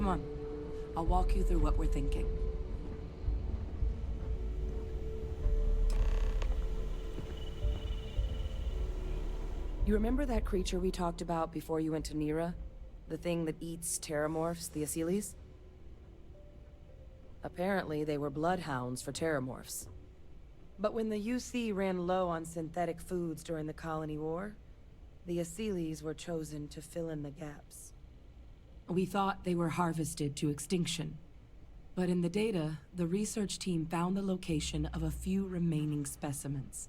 Come on. I'll walk you through what we're thinking. You remember that creature we talked about before you went to Nira? The thing that eats terramorphs, the Asyles? Apparently, they were bloodhounds for terramorphs. But when the UC ran low on synthetic foods during the Colony War, the Asyles were chosen to fill in the gaps. We thought they were harvested to extinction. But in the data, the research team found the location of a few remaining specimens.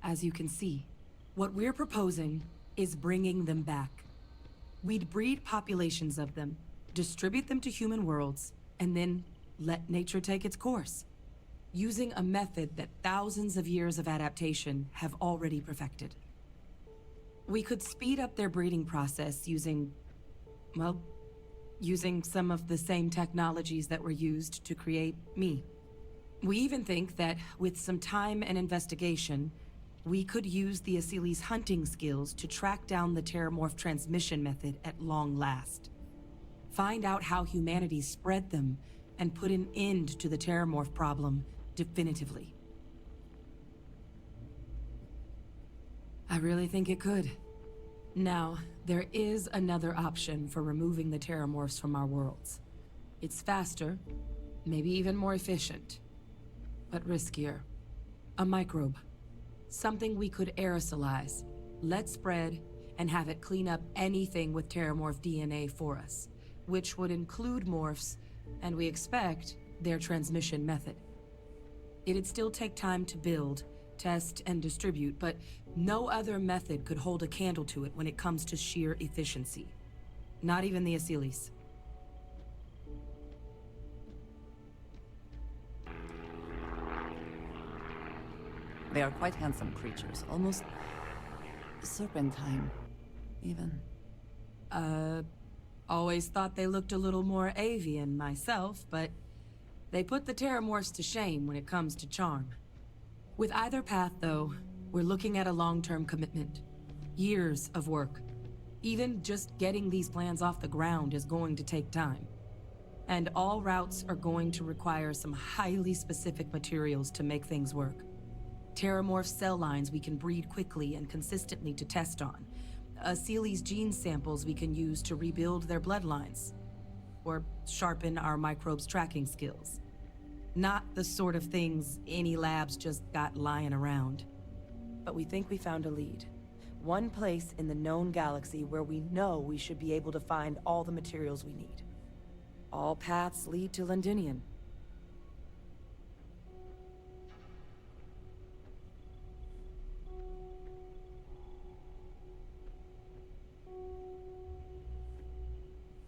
As you can see, what we're proposing is bringing them back. We'd breed populations of them, distribute them to human worlds, and then let nature take its course, using a method that thousands of years of adaptation have already perfected. We could speed up their breeding process using, well, using some of the same technologies that were used to create me. We even think that with some time and investigation, we could use the Asyle's hunting skills to track down the terramorph transmission method at long last. Find out how humanity spread them and put an end to the terramorph problem definitively. I really think it could. Now, there is another option for removing the terramorphs from our worlds. It's faster, maybe even more efficient, but riskier. A microbe. Something we could aerosolize, let spread, and have it clean up anything with terramorph DNA for us, which would include morphs, and we expect their transmission method. It'd still take time to build, test, and distribute, but no other method could hold a candle to it when it comes to sheer efficiency. Not even the Asyles. They are quite handsome creatures, almost serpentine, even. Always thought they looked a little more avian myself, but they put the terramorphs to shame when it comes to charm. With either path, though, we're looking at a long-term commitment. Years of work. Even just getting these plans off the ground is going to take time. And all routes are going to require some highly specific materials to make things work. Terramorph cell lines we can breed quickly and consistently to test on. Asyle's gene samples we can use to rebuild their bloodlines. Or sharpen our microbes' tracking skills. Not the sort of things any labs just got lying around. But we think we found a lead. One place in the known galaxy where we know we should be able to find all the materials we need. All paths lead to Londinion.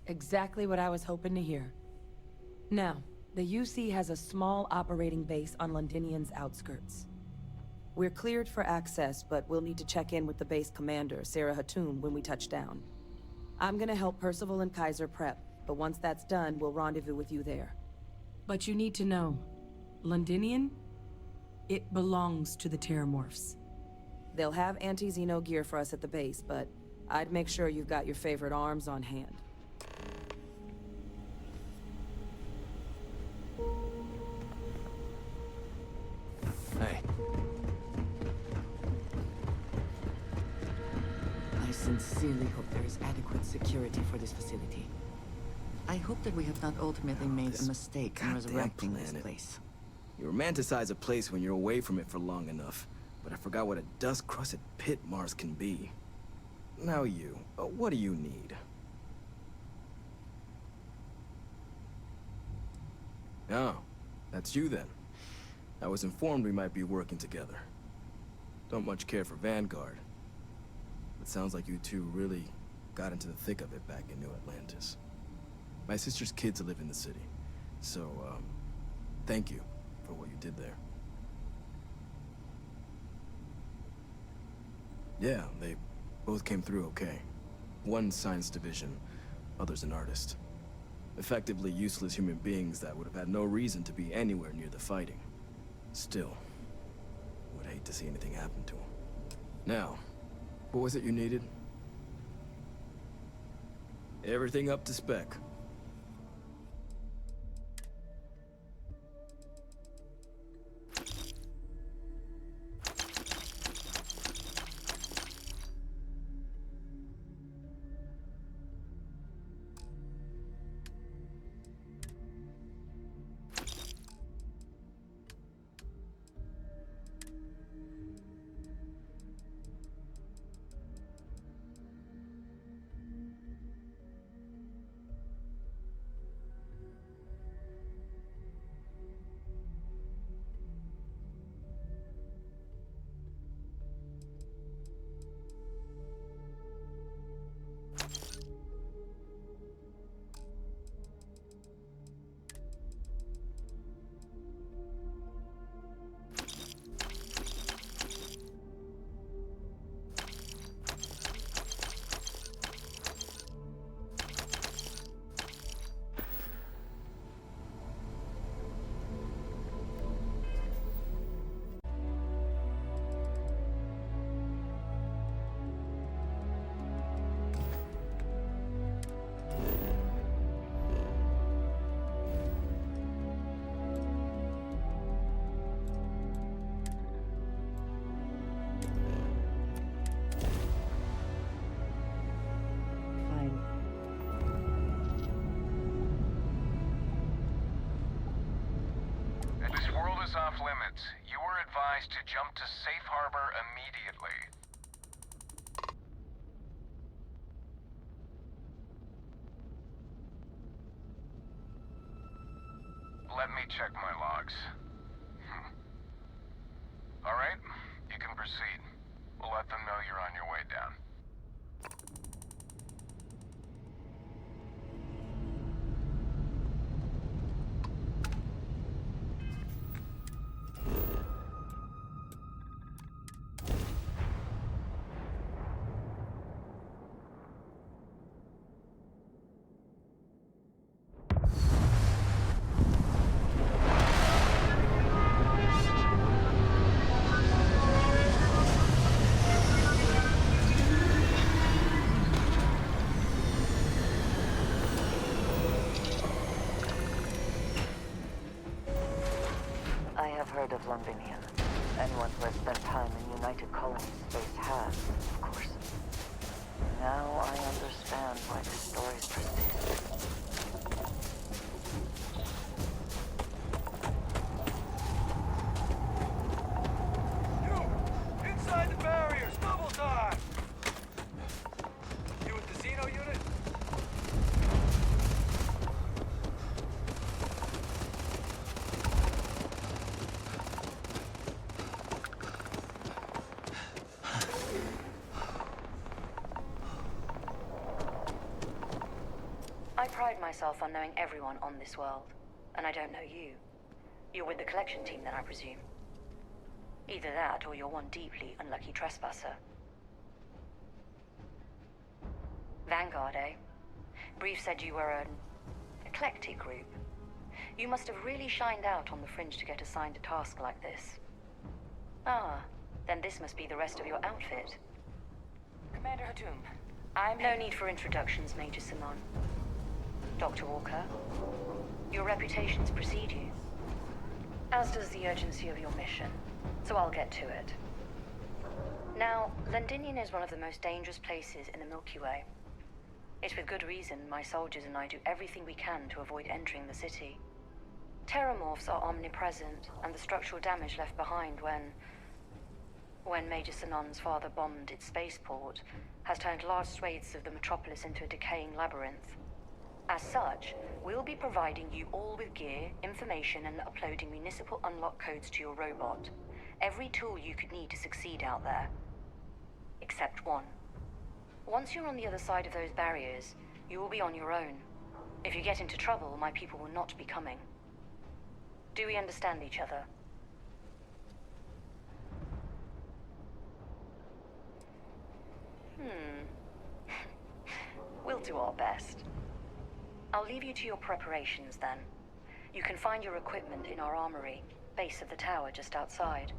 Exactly what I was hoping to hear. Now, the UC has a small operating base on Londinion's outskirts. We're cleared for access, but we'll need to check in with the base commander, Sarah Hatoum, when we touch down. I'm gonna help Percival and Kaiser prep, but once that's done, we'll rendezvous with you there. But you need to know, Londinion, it belongs to the Terramorphs. They'll have anti-Xeno gear for us at the base, but I'd make sure you've got your favorite arms on hand. Hey. I sincerely hope there is adequate security for this facility. I hope that we have not ultimately made a mistake in resurrecting this place. You romanticize a place when you're away from it for long enough, but I forgot what a dust-crusted pit Mars can be. Now you, what do you need? Oh, that's you then. I was informed we might be working together. Don't much care for Vanguard. It sounds like you two really got into the thick of it back in New Atlantis. My sister's kids live in the city, so, thank you for what you did there. Yeah, they both came through okay. One science division, other's an artist. Effectively useless human beings that would have had no reason to be anywhere near the fighting. Still, would hate to see anything happen to them. Now, what was it you needed? Everything up to spec. limits. You were advised to jump to safe harbor immediately. Let me check my logs. All right, you can proceed. We'll let them know you're on your way down. I have heard of Londinion. Anyone who has spent time in United Colonies space has, of course. Now I understand why the stories persist. You! Inside the barriers! Double time! You with the Xeno unit? I pride myself on knowing everyone on this world, and I don't know you. You're with the collection team then, I presume. Either that, or you're one deeply unlucky trespasser. Vanguard, eh? Brief said you were an eclectic group. You must have really shined out on the fringe to get assigned a task like this. Ah, then this must be the rest of your outfit. Commander Hatum, No need for introductions, Major Simon. Dr. Walker, your reputations precede you, as does the urgency of your mission, so I'll get to it. Now, Londinion is one of the most dangerous places in the Milky Way. It's with good reason my soldiers and I do everything we can to avoid entering the city. Terramorphs are omnipresent, and the structural damage left behind when Major Sinon's father bombed its spaceport has turned large swathes of the metropolis into a decaying labyrinth. As such, we'll be providing you all with gear, information, and uploading municipal unlock codes to your robot. Every tool you could need to succeed out there. Except one. Once you're on the other side of those barriers, you will be on your own. If you get into trouble, my people will not be coming. Do we understand each other? We'll do our best. I'll leave you to your preparations then. You can find your equipment in our armory, base of the tower just outside.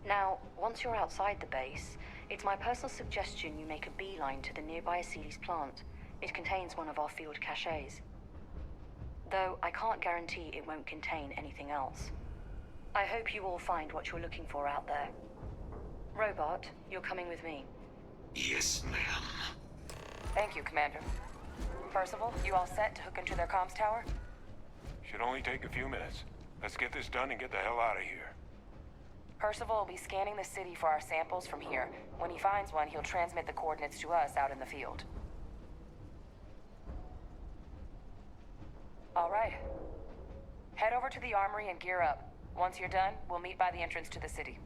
Now, once you're outside the base, it's my personal suggestion you make a beeline to the nearby Aceles plant. It contains one of our field caches. Though I can't guarantee it won't contain anything else. I hope you all find what you're looking for out there. Robot, you're coming with me. Yes, ma'am. Thank you, Commander. Percival, you all set to hook into their comms tower? Should only take a few minutes. Let's get this done and get the hell out of here. Percival will be scanning the city for our samples from here. When he finds one, he'll transmit the coordinates to us out in the field. All right. Head over to the armory and gear up. Once you're done, we'll meet by the entrance to the city.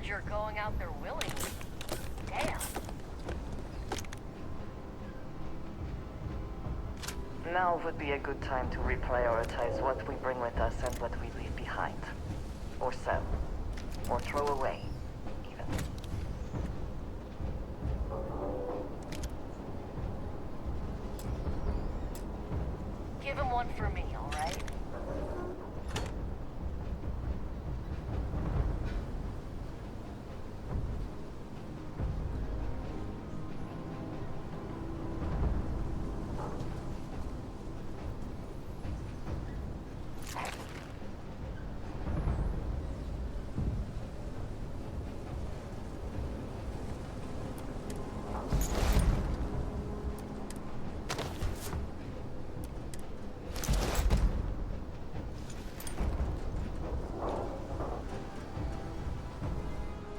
heard you're going out there willingly. Damn. Now would be a good time to reprioritize what we bring with us and what we leave behind. Or sell. Or throw away, even. Give him one for me, all right?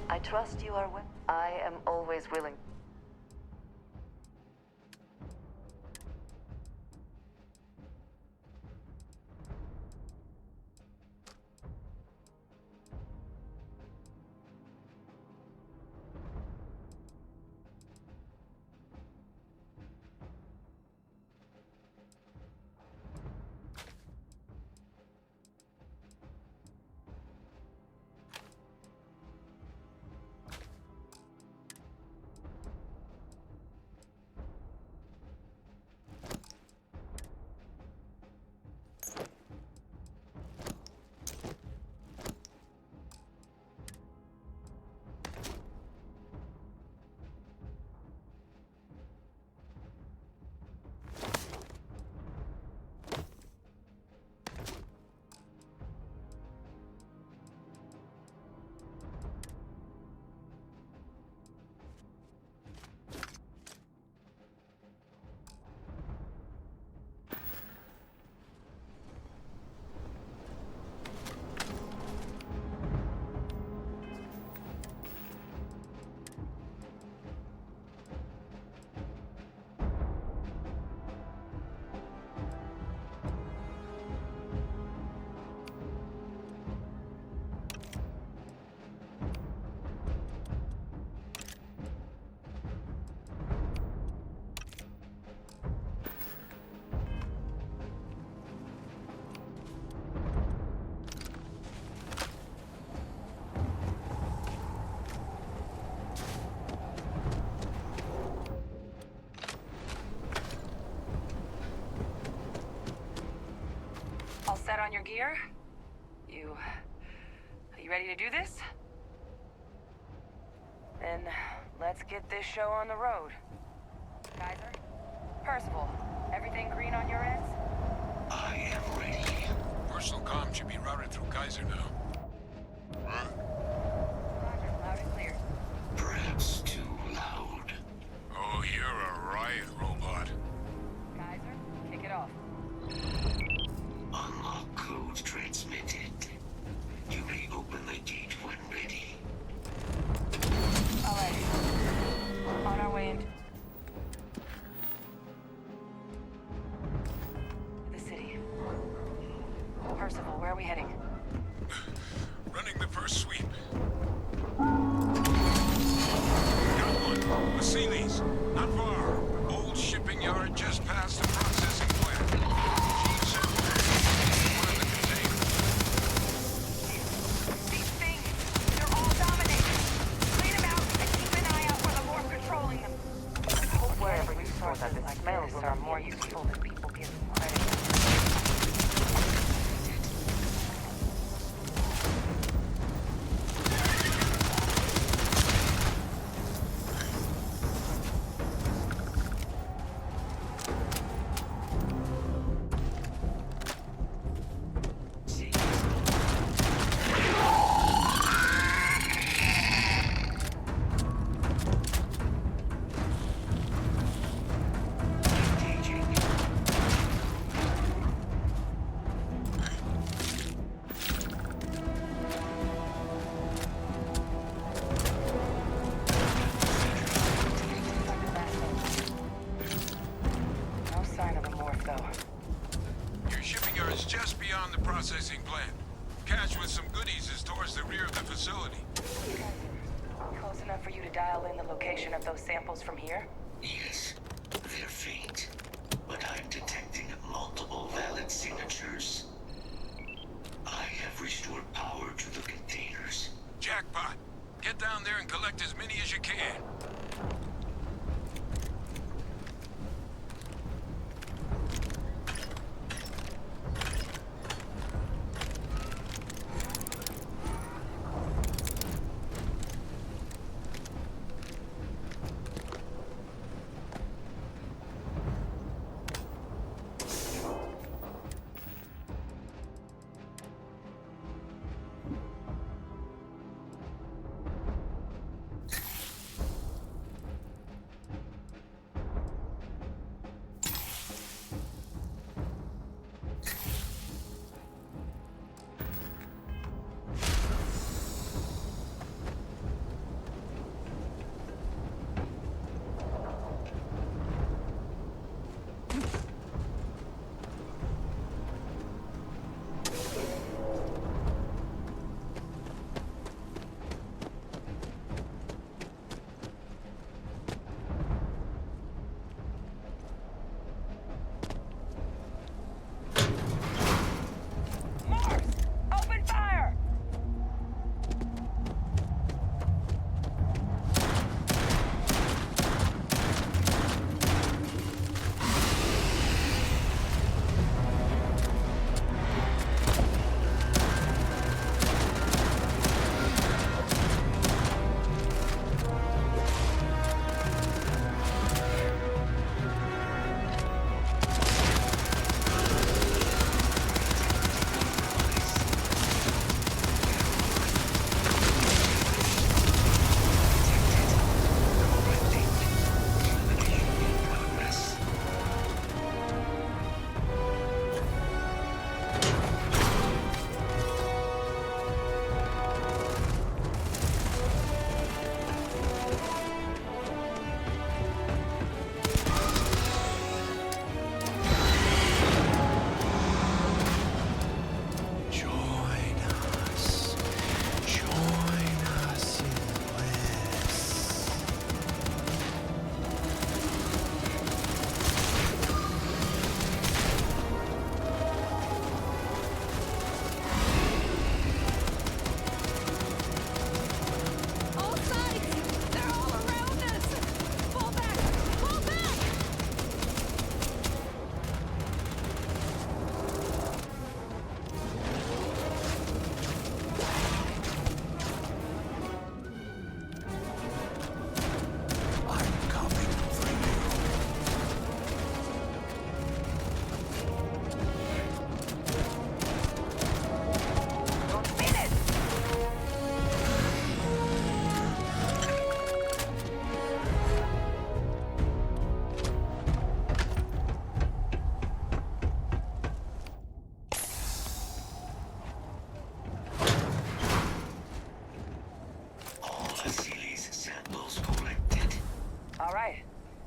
I trust you are willing. I am always willing. All set on your gear? Are you ready to do this? Then let's get this show on the road. Kaiser? Percival, everything green on your ends? I am ready. Personal comm should be routed through Kaiser now. Roger, loud and clear. Perhaps too loud. Oh, you're a riot robot. Kaiser, kick it off. Unlock code transmitted. You may open the gate when ready. All right. On our way into the city. Percival, where are we heading? Running the first sweep. Got one. Vasilis. Not far. Old shipping yard just past the processing plant. Keep circling. One of the containers. These things, they're all dominated. Clean them out and keep an eye out for the more controlling them. Wherever you store that, Resources the like smells this will are not more be useful than people give them credit. Engaging. samples from here? Yes, they're faint, but I'm detecting multiple valid signatures. I have restored power to the containers. Jackpot! Get down there and collect as many as you can. Open fire!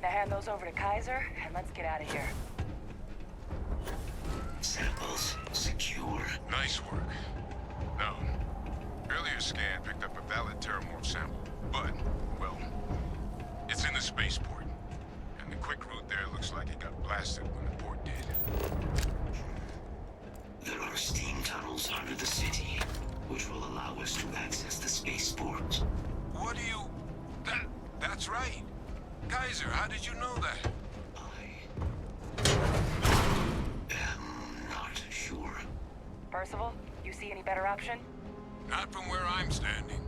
Hand those over to Kaiser, and let's get out of here. Samples secure. Nice work. No. Earlier scan picked up a valid terramorph sample, but, well, it's in the spaceport. And the quick route there looks like it got blasted when the port did. There are steam tunnels under the city, which will allow us to access the spaceport. What do you... That's right. Kaiser, how did you know that? I am not sure. Percival, you see any better option? Not from where I'm standing.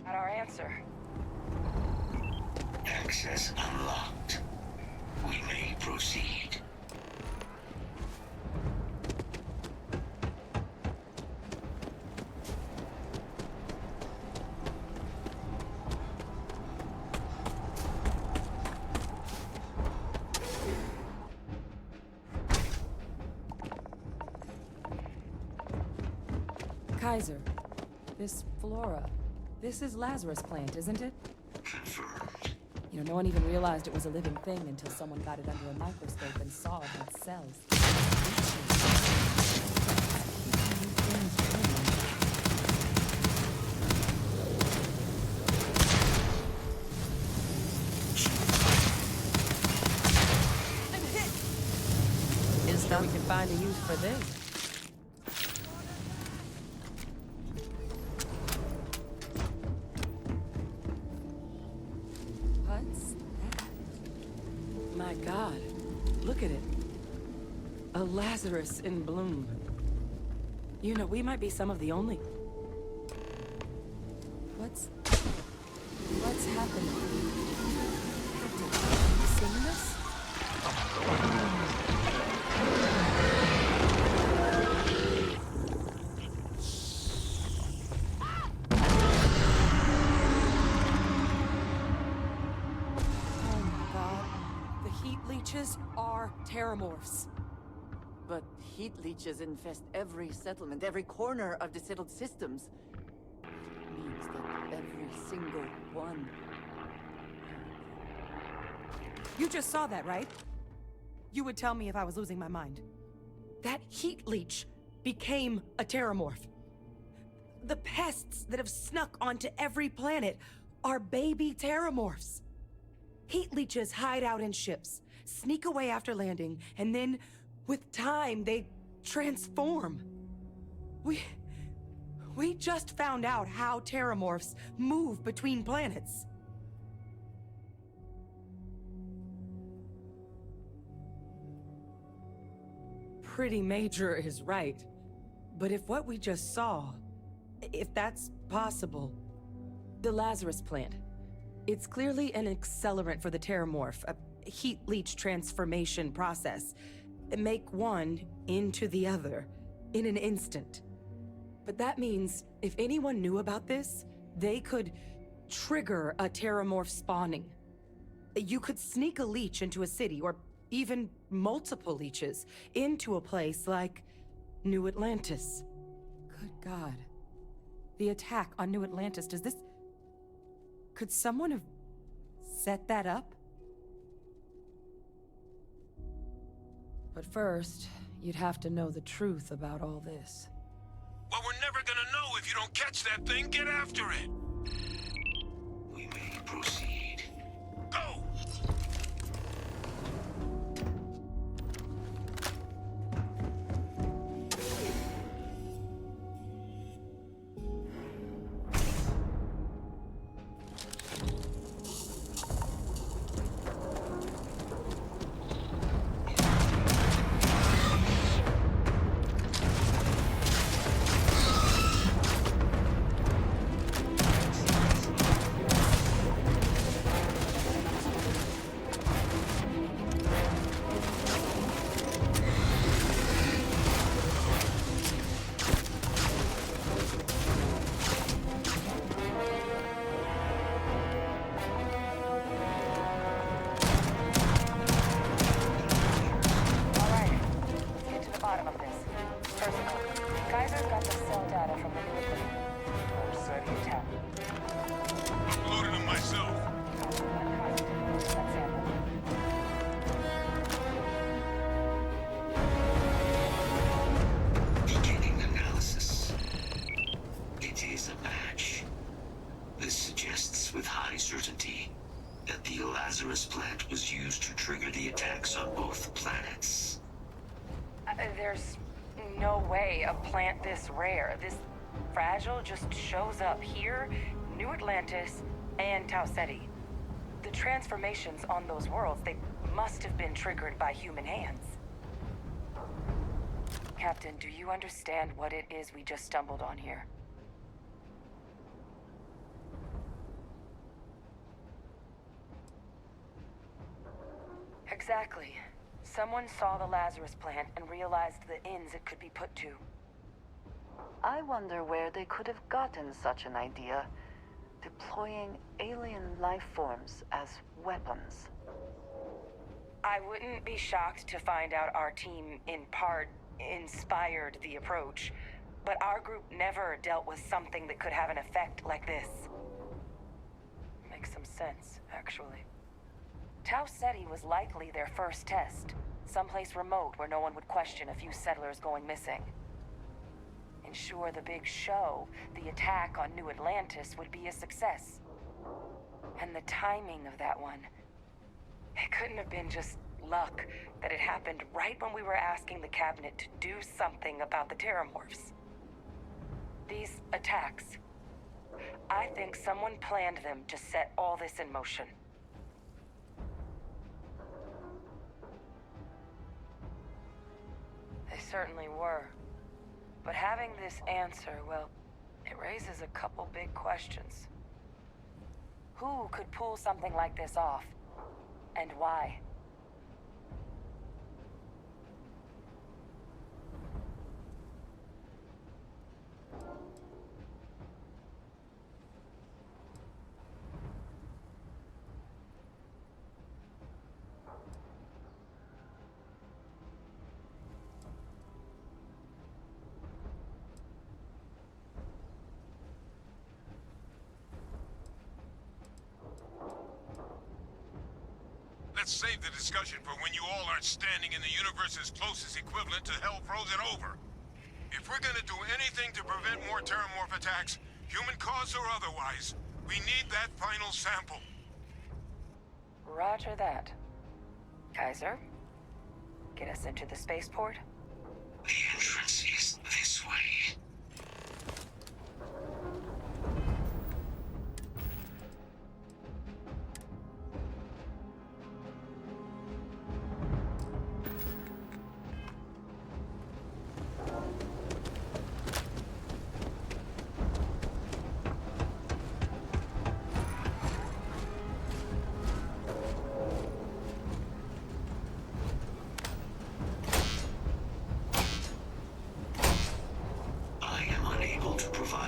Got our answer. Access unlocked. We may proceed. Kaiser, this flora, this is Lazarus plant, isn't it? Confirmed. You know, no one even realized it was a living thing until someone got it under a microscope and saw it had cells. I'm hit! Is that we can find a use for this? What's that? My God, look at it. A Lazarus in bloom. You know, we might be some of the only... What's happening? Have you seen this? Oh my God. The heat leeches are terramorphs. But heat leeches infest every settlement, every corner of the settled systems. Means that every single one... You just saw that, right? You would tell me if I was losing my mind. That heat leech became a terramorph. The pests that have snuck onto every planet are baby terramorphs. Heat leeches hide out in ships, sneak away after landing, and then, with time, they transform. We just found out how terramorphs move between planets. Pretty Major is right. But if what we just saw, if that's possible, the Lazarus plant, it's clearly an accelerant for the terramorph, a heat leech transformation process. Make one into the other in an instant. But that means if anyone knew about this, they could trigger a terramorph spawning. You could sneak a leech into a city, or even multiple leeches, into a place like New Atlantis. Good God. The attack on New Atlantis, does this... Could someone have set that up? But first, you'd have to know the truth about all this. Well, we're never gonna know if you don't catch that thing. Get after it. We may proceed. Go! Uploading them myself. Beginning analysis. It is a match. This suggests with high certainty that the Lazarus plant was used to trigger the attacks on both planets. There's no way a plant this rare, this fragile, just shows up here, New Atlantis, and Tau Ceti. The transformations on those worlds, they must have been triggered by human hands. Captain, do you understand what it is we just stumbled on here? Exactly. Someone saw the Lazarus plant and realized the ends it could be put to. I wonder where they could have gotten such an idea, deploying alien life forms as weapons. I wouldn't be shocked to find out our team, in part, inspired the approach. But our group never dealt with something that could have an effect like this. Makes some sense, actually. Tau Ceti was likely their first test. Someplace remote where no one would question a few settlers going missing. Ensure the big show, the attack on New Atlantis, would be a success. And the timing of that one... It couldn't have been just luck that it happened right when we were asking the cabinet to do something about the Terramorphs. These attacks... I think someone planned them to set all this in motion. They certainly were. But having this answer, well, it raises a couple big questions. Who could pull something like this off? And why? Let's save the discussion for when you all aren't standing in the universe's closest equivalent to hell frozen over. If we're gonna do anything to prevent more Terramorph attacks, human caused or otherwise, we need that final sample. Roger that. Kaiser, get us into the spaceport? The entrance is this way.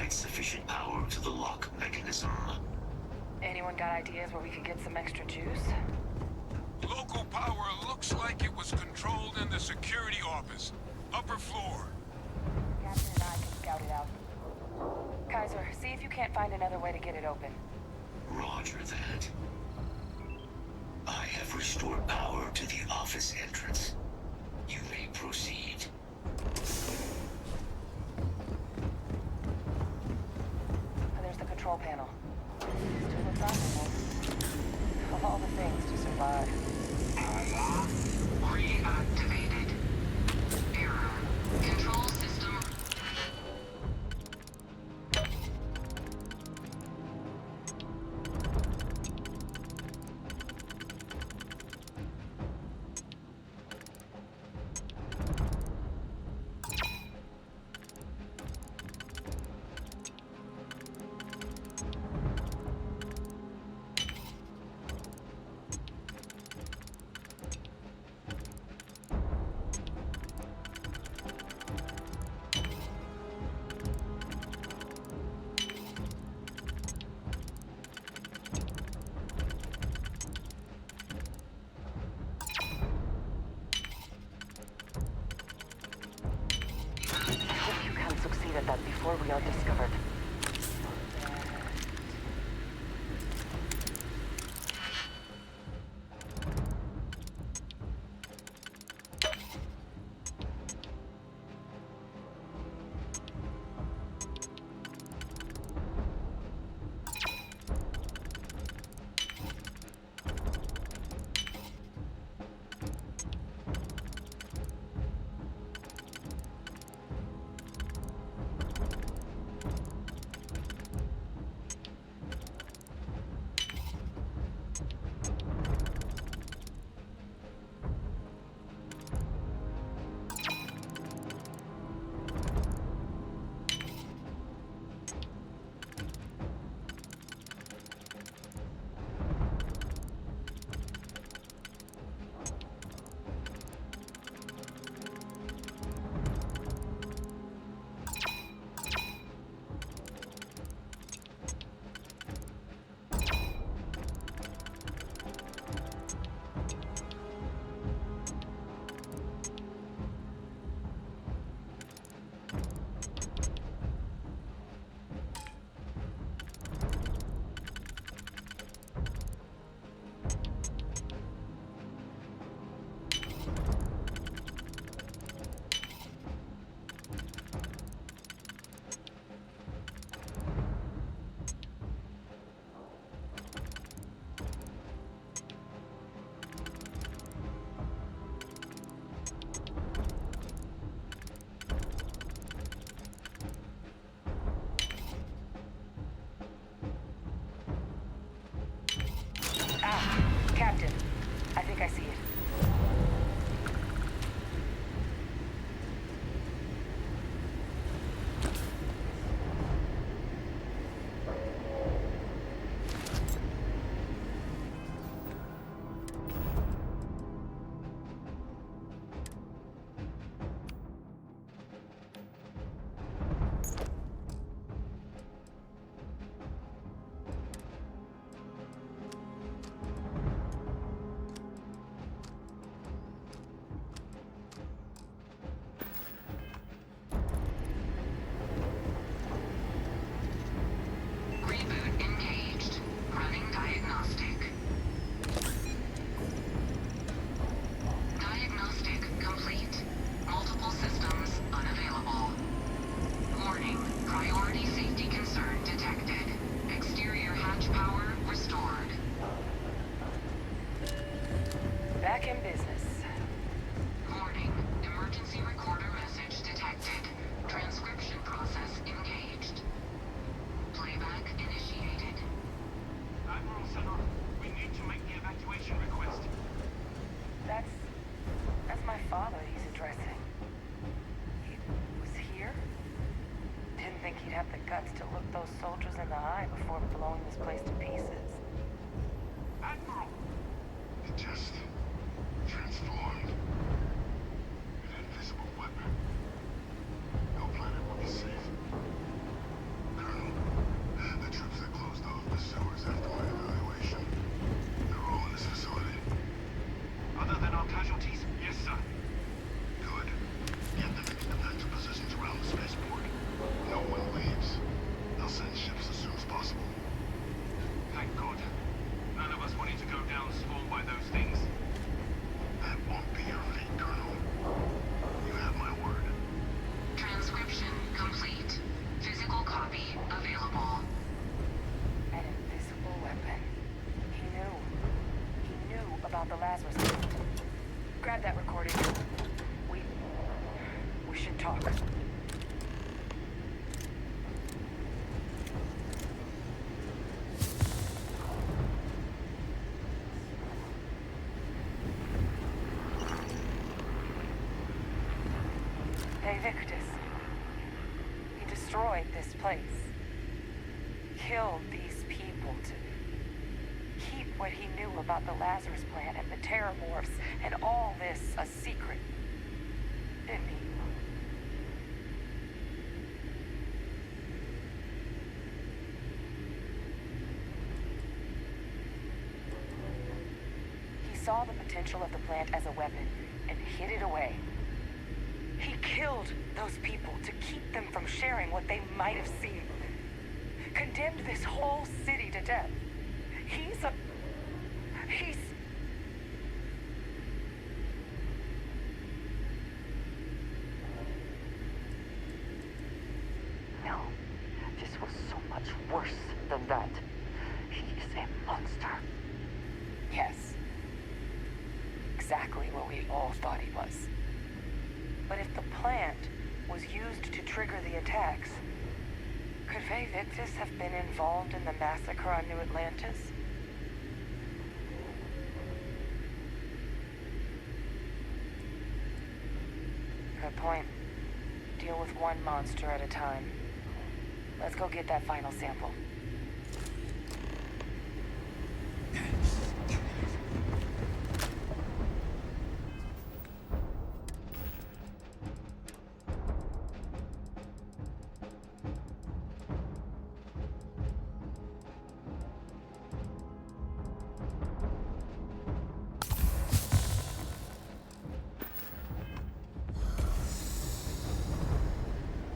Sufficient power to the lock mechanism. Anyone got ideas where we could get some extra juice? Local power looks like it was controlled in the security office. Upper floor. Captain and I can scout it out. Kaiser, see if you can't find another way to get it open. Roger that. I have restored power to the office entrance. You may proceed. Control panel. Still looks optimal. Of all the things to survive. Reactivated. Error. Control system. At that before we are discovered. think he'd have the guts to look those soldiers in the eye before blowing this place to pieces. Admiral! It just transformed. An invisible weapon. No planet will be safe. Colonel, the troops that closed off the sewers after my evaluation, they're all in this facility. Other than our casualties? Yes, sir. Good. Get them into defensive positions around the spaceport. No one leaves. They'll send ships as soon as possible. Thank God. None of us wanted to go down swarmed by those things. That won't be your fate, Colonel. You have my word. Transcription complete. Physical copy available. An invisible weapon. He knew. He knew about the Lazarus plant. Grab that recording. We should talk. Hey, Victus. He destroyed this place. Killed these people to keep what he knew about the Lazarus plant and the Terramorphs and all this a secret. Didn't he? He saw the potential of the plant as a weapon and hid it away. He killed those people to keep them from sharing what they might have seen. Condemned this whole city to death. He's... No, this was so much worse than that. He's a monster. Yes. Exactly what we all thought he was. But if the plant was used to trigger the attacks, could Faye Victus have been involved in the massacre on New Atlantis? Good point. Deal with one monster at a time. Let's go get that final sample.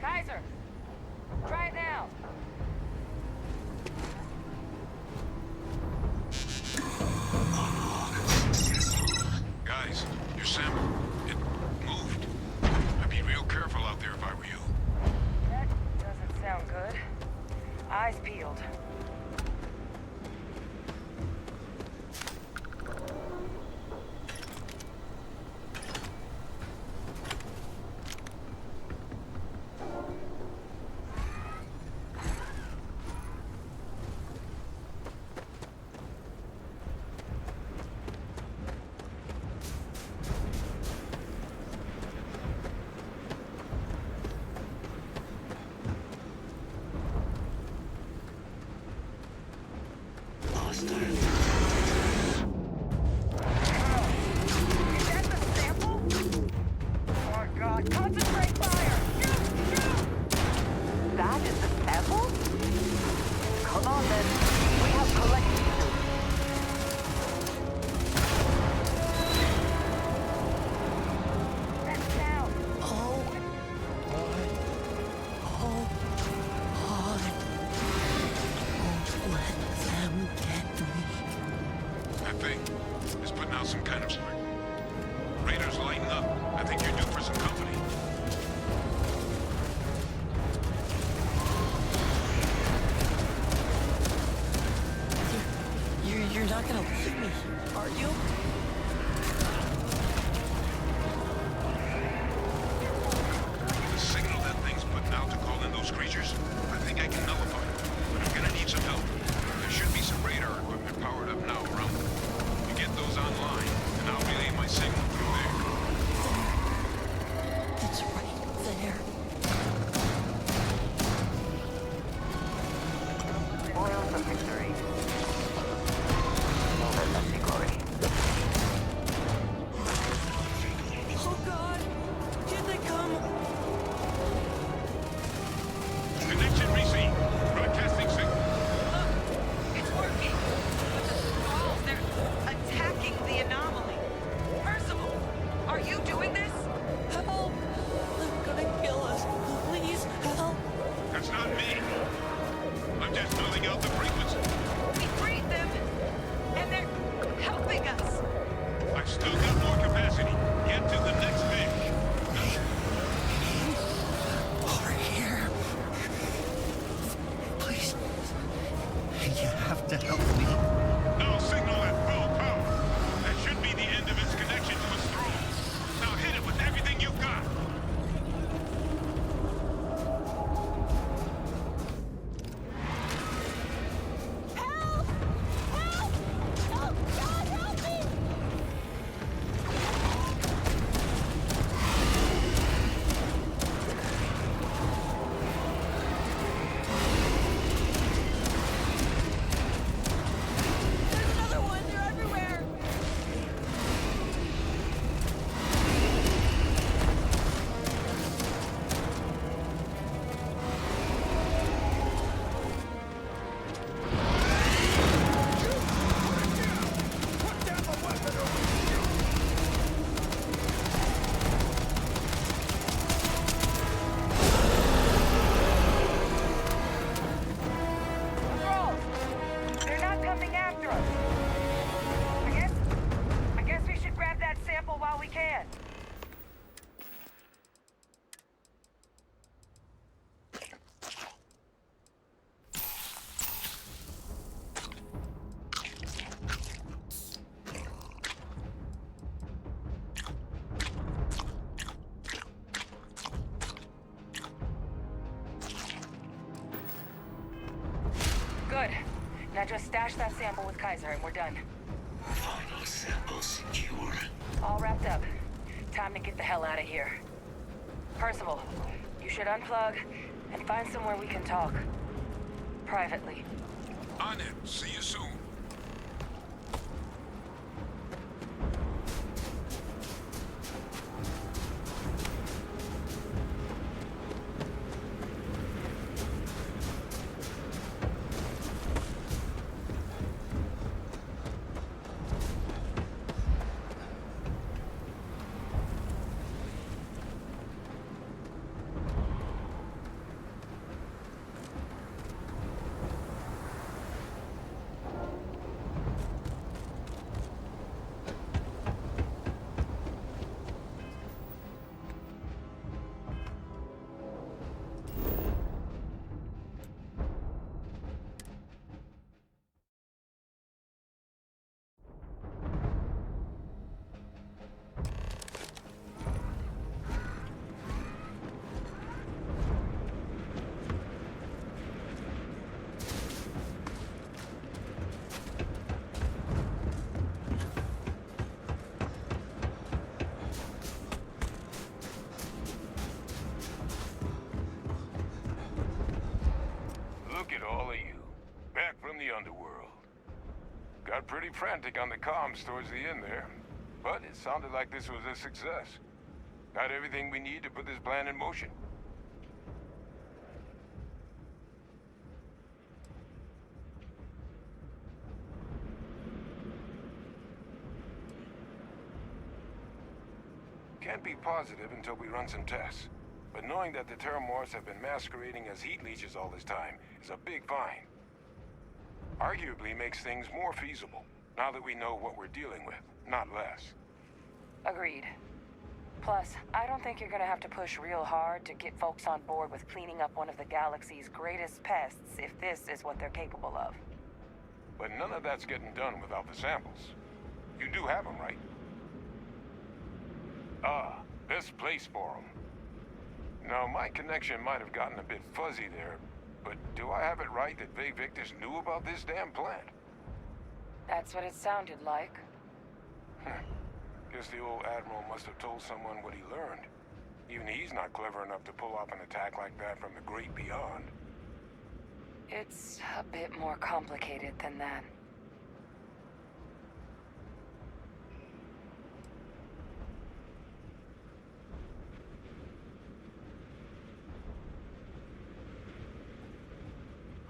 Kaiser! Try it now! Guys, your sample, it moved. I'd be real careful out there if I were you. That doesn't sound good. Eyes peeled. Is that the sample? Oh God, concentrate fire! Shoot! Shoot! That is the sample? Come on then. We have collected you. That sound! That thing is putting out some kind of smoke. Radar's lighting up. I think you're due for some company. You're not gonna leave me, are you? The signal that thing's putting out to call in those creatures, I think I can nullify it. But I'm gonna need some help. There should be some radar equipment powered up now around them. You get those online, and I'll relay my signal through there. It's right there. to help me. Null signal at full power. That should be the end of its connection to its throne. Now hit it with everything you've got. Good. Now just stash that sample with Kaiser and we're done. Final sample secure. All wrapped up. Time to get the hell out of here. Percival, you should unplug and find somewhere we can talk. Privately. On it. See you soon. Look at all of you. Back from the underworld. Got pretty frantic on the comms towards the end there. But it sounded like this was a success. Got everything we need to put this plan in motion. Can't be positive until we run some tests. But knowing that the Terramorphs have been masquerading as heat leeches all this time is a big find. Arguably makes things more feasible, now that we know what we're dealing with, not less. Agreed. Plus, I don't think you're gonna have to push real hard to get folks on board with cleaning up one of the galaxy's greatest pests if this is what they're capable of. But none of that's getting done without the samples. You do have them, right? Ah, best place for them. Now, my connection might have gotten a bit fuzzy there, but do I have it right that Vae Victus knew about this damn plant? That's what it sounded like. Guess the old Admiral must have told someone what he learned. Even he's not clever enough to pull off an attack like that from the great beyond. It's a bit more complicated than that.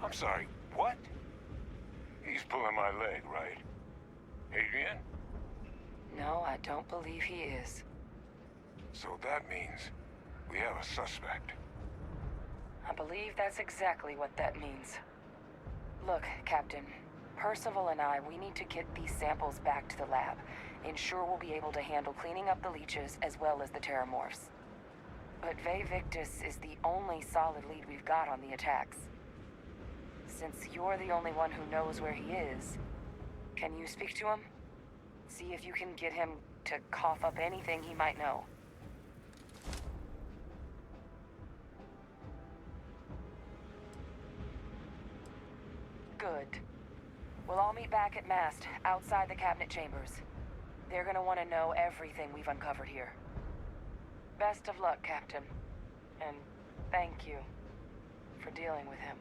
I'm sorry, what? He's pulling my leg, right? Adrian? No, I don't believe he is. So that means we have a suspect. I believe that's exactly what that means. Look, Captain, Percival and I, we need to get these samples back to the lab. Ensure we'll be able to handle cleaning up the leeches as well as the Terramorphs. But Vae Victus is the only solid lead we've got on the attacks. since you're the only one who knows where he is, can you speak to him? See if you can get him to cough up anything he might know. Good. We'll all meet back at Mast, outside the cabinet chambers. They're gonna want to know everything we've uncovered here. Best of luck, Captain. And thank you for dealing with him.